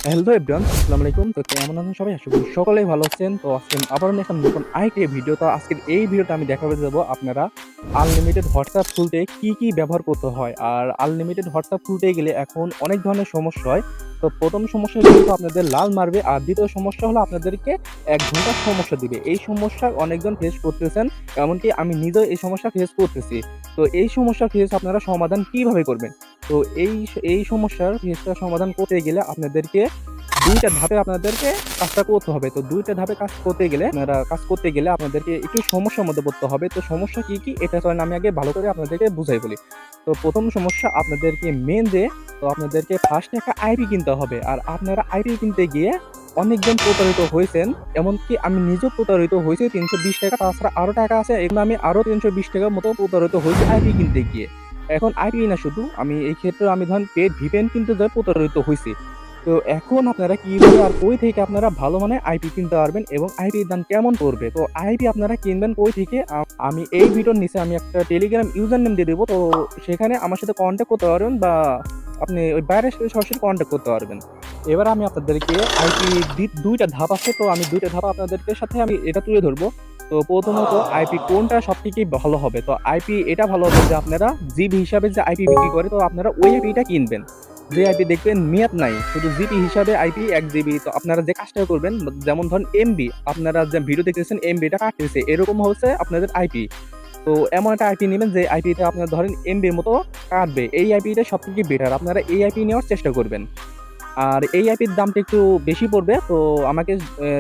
Hello everyone, আসসালামু আলাইকুম। তো কেমন আছেন সবাই? আশা করি সকলেই ভালো আছেন। তো আজকে আবারও একটা নতুন আরেকটি ভিডিও। তো আজকের এই ভিডিওটা আমি দেখাতে যাবো আপনারা আনলিমিটেড হোয়াটসঅ্যাপ খুলতে কি ব্যবহার করতে হয়। আর আনলিমিটেড হোয়াটসঅ্যাপ খুলতে গেলে এখন অনেক ধরনের সমস্যা হয়। তো ১ম সমস্যা কিন্তু আপনাদের লাল মারবে, আর দ্বিতীয় সমস্যা হলো আপনাদেরকে ১ ঘন্টার সমস্যা দিবে। এই সমস্যা অনেকজন ফেস করতেছেন, এমনকি আমি নিজেও এই সমস্যা ফেস করতেছি। তো এই সমস্যা ফেস আপনারা সমাধান কিভাবে করবেন? তো এই সমস্যার ফেসটা সমাধান করতে গেলে আপনাদেরকে ২ টা ধাপে আপনাদেরকে কাজটা করতে হবে। তো ২ টা ধাপে কাজ করতে গেলে আপনাদেরকে একটু সমস্যার মধ্যে পড়তে হবে। তো সমস্যা কি? এটা চলেন আমি আগে ভালো করে আপনাদেরকে বুঝাই বলি। তো ১ম সমস্যা আপনাদেরকে আপনাদেরকে ফার্স্ট এ একটা আইপি কিনতে হবে। আর আপনারা আইপি কিনতে গিয়ে অনেকজন প্রতারিত হয়েছেন। এমনকি আমি নিজেও প্রতারিত হইছি ৳৩২০, তাছাড়া আরো টাকা আছে। এগুলো আমি আরো ৳৩২০ মতো প্রতারিত হইছি আইপি কিনতে গিয়ে। এখন আইপি না শুধু, আমি এই ক্ষেত্রে আমি ধরেন পেইড VPN কিনতে যেয়ে প্রতারিত হইছি। তো এখন আপনারা কিভাবে আর কই থেকে আপনারা ভালো মানের আইপি কিনতে পারবেন এবং আইপির দাম কেমন পড়বে? তো আইপি আপনারা কিনবেন কই থেকে? আমি এই ভিডিওর নিচে আমি একটা টেলিগ্রাম ইউজার নেম দিয়ে দেবো। তো সেখানে আমার সাথে কনট্যাক্ট করতে পারবেন, বা আপনি ওই বাইরের সাথে সরাসরি কনট্যাক্ট করতে পারবেন। এবার আমি আপনাদেরকে আইপি ২ টা ধাপ আছে। তো আমি ২ টা ধাপ আপনাদেরকে সাথে আমি এটা তুলে ধরবো। তো প্রথমত আইপি কোনটা সবথেকে ভালো হবে? তো আইপি এটা ভালো হবে যে আপনারা জিবি হিসাবে যে আইপি বিক্রি করে, তো আপনারা ওই আইপিটা কিনবেন। যে আইপি দেখবেন মেয়াদ নাই, শুধু জিবি হিসাবে আইপি ১ জিবি। তো আপনারা যে কাজটা করবেন, যেমন ধরেন এমবি, আপনারা যে ভিডিও দেখতেছেন এমবিটা কাটতেছে, এরকম হচ্ছে আপনাদের আইপি। তো এমন একটা আইপি নিবেন যে আইপিটা আপনার ধরেন এমবির মতো কাটবে। এই আইপিটা সবথেকে বেটার। আপনারা এই আইপি নেওয়ার চেষ্টা করবেন। আর এই আইপির দামটা একটু বেশি পড়বে। তো আমাকে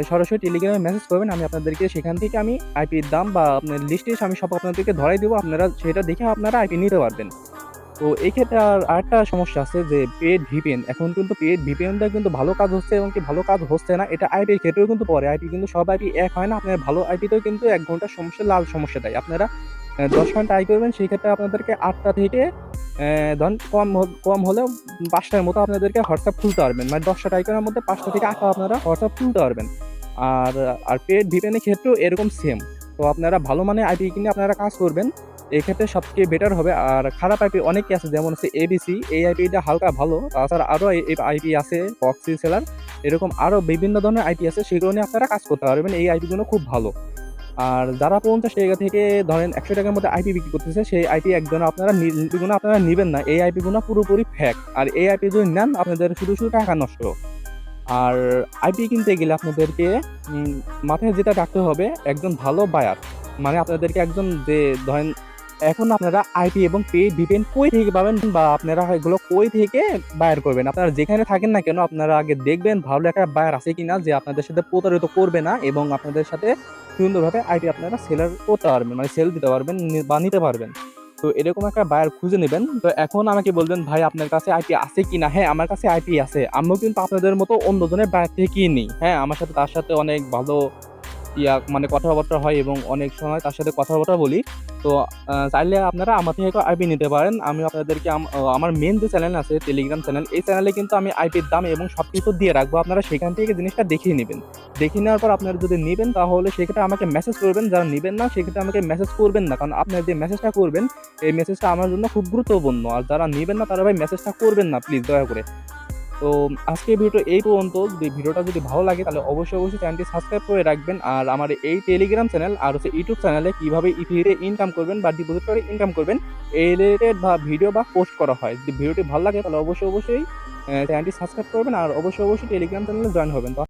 সরাসরি টেলিগ্রামে মেসেজ করবেন। আমি আপনাদেরকে সেখান থেকে আমি আইপির দাম বা আপনার লিস্টে আমি সব আপনাদেরকে ধরাই দিব। আপনারা সেটা দেখে আপনারা আইপি নিতে পারবেন। তো এই ক্ষেত্রে আরেকটা সমস্যা আছে যে পেইড ভিপিএন। এখন কিন্তু পেইড ভিপিএনটা কিন্তু ভালো কাজ হচ্ছে, এবং কি ভালো কাজ হচ্ছে না, এটা আইপির ক্ষেত্রেও কিন্তু পড়ে। আইপি কিন্তু সব আইপি এক হয় না। আপনার ভালো আইপিতেও কিন্তু ১ ঘন্টার সমস্যা লাল সমস্যা দেয়। আপনারা ১০ ঘন্টা ট্রাই করবেন, সেই ক্ষেত্রে আপনাদেরকে ৮ টা থেকে ধরেন কম হলেও ৫ টার মতো আপনাদেরকে হোয়াটসঅ্যাপ খুলতে পারবেন। মানে ১০ টা ট্রাই করার মধ্যে ৫ টা থেকে ৮ টা আপনারা হোয়াটসঅ্যাপ খুলতে পারবেন। আর পেইড ভিপিএন এর ক্ষেত্রেও এরকম সেম। তো আপনারা ভালো মানের আইপি কিনে আপনারা কাজ করবেন। এক্ষেত্রে সবথেকে বেটার হবে। আর খারাপ আইপি অনেকে আছে, যেমন হচ্ছে এবিসি, এই আইপিটা হালকা ভালো। তাছাড়া আরো আইপি আছে প্রক্সি সেলার, এরকম আরো বিভিন্ন ধরনের আইপি আছে, সেগুলো নিয়ে আপনারা কাজ করতে পারবেন। এই আইপি গুলো খুব ভালো। আর যারা ৳৫০ থেকে ধরেন ৳১০০ র মধ্যে আইপি বিক্রি করতেছে, সেই আইপি একদম আপনারা নিবেন না। এই আইপি গুলো পুরোপুরি ফেক। আর এই আইপি যদি নেন আপনাদের শুধু টাকা নষ্ট। আর আইপি কিনতে গেলে আপনাদেরকে মাথায় যেটা রাখতে হবে, একজন ভালো বায়ার। মানে আপনাদেরকে একজন যে ধরেন, এখন আপনারা আইপি এবং পেইড ভিপিএন কই থেকে পাবেন, বা আপনারা এগুলো কই থেকে বায়ার করবেন? আপনারা যেখানে থাকেন না কেন, আপনারা আগে দেখবেন ভালো একটা বায়ার আছে কিনা, যে আপনাদের সাথে প্রতারিত করবে না এবং আপনাদের সাথে সুন্দরভাবে আইপি আপনারা সেলার করতে পারবেন, মানে সেল দিতে পারবেন বা নিতে পারবেন। তো এরকম একটা বায়ার খুঁজে নিবেন। তো এখন আমাকে বলবেন, ভাই আপনার কাছে আইপি আছে কিনা? হ্যাঁ, আমার কাছে আইপি আছে। আমিও কিন্তু আপনাদের মতো অন্যজনের বায়ার থেকে কিনি। হ্যাঁ, আমার সাথে তার সাথে অনেক ভালো মানে কথাবার্তা হয় এবং অনেক সময় তার সাথে কথাবার্তা বলি। তো চাইলে আপনারা আমার থেকে আইপি নিতে পারেন। আমি আপনাদেরকে আমার মেইন যে চ্যানেল আছে টেলিগ্রাম চ্যানেল, এই চ্যানেলে কিন্তু আমি আইপির দাম এবং সবকিছু দিয়ে রাখবো। আপনারা সেখান থেকে জিনিসটা দেখিয়ে নিবেন। দেখে নেওয়ার পর আপনারা যদি নিবেন, তাহলে সেক্ষেত্রে আমাকে মেসেজ করবেন। যারা নিবেন না, সেক্ষেত্রে আমাকে মেসেজ করবেন না। কারণ আপনারা যে মেসেজটা করবেন, এই মেসেজটা আমার জন্য খুব গুরুত্বপূর্ণ। আর যারা নিবেন না, তারা ভাই মেসেজটা করবেন না প্লিজ, দয়া করে। তো আজকের ভিডিওটা এই পর্যন্ত। যদি ভিডিওটা যদি ভালো লাগে, তাহলে অবশ্যই চ্যানেলটি সাবস্ক্রাইব করে রাখবেন। আর আমার এই টেলিগ্রাম চ্যানেল আর হচ্ছে ইউটিউব চ্যানেলে কিভাবে ইথিরিতে ইনকাম করবেন বা ডিপোজিট করে ইনকাম করবেন, এই রিলেটেড ভিডিও বা পোস্ট করা হয়। যদি ভিডিওটি ভালো লাগে, তাহলে অবশ্যই চ্যানেলটি সাবস্ক্রাইব করবেন, আর অবশ্যই টেলিগ্রাম চ্যানেলে জয়েন হবেন। তো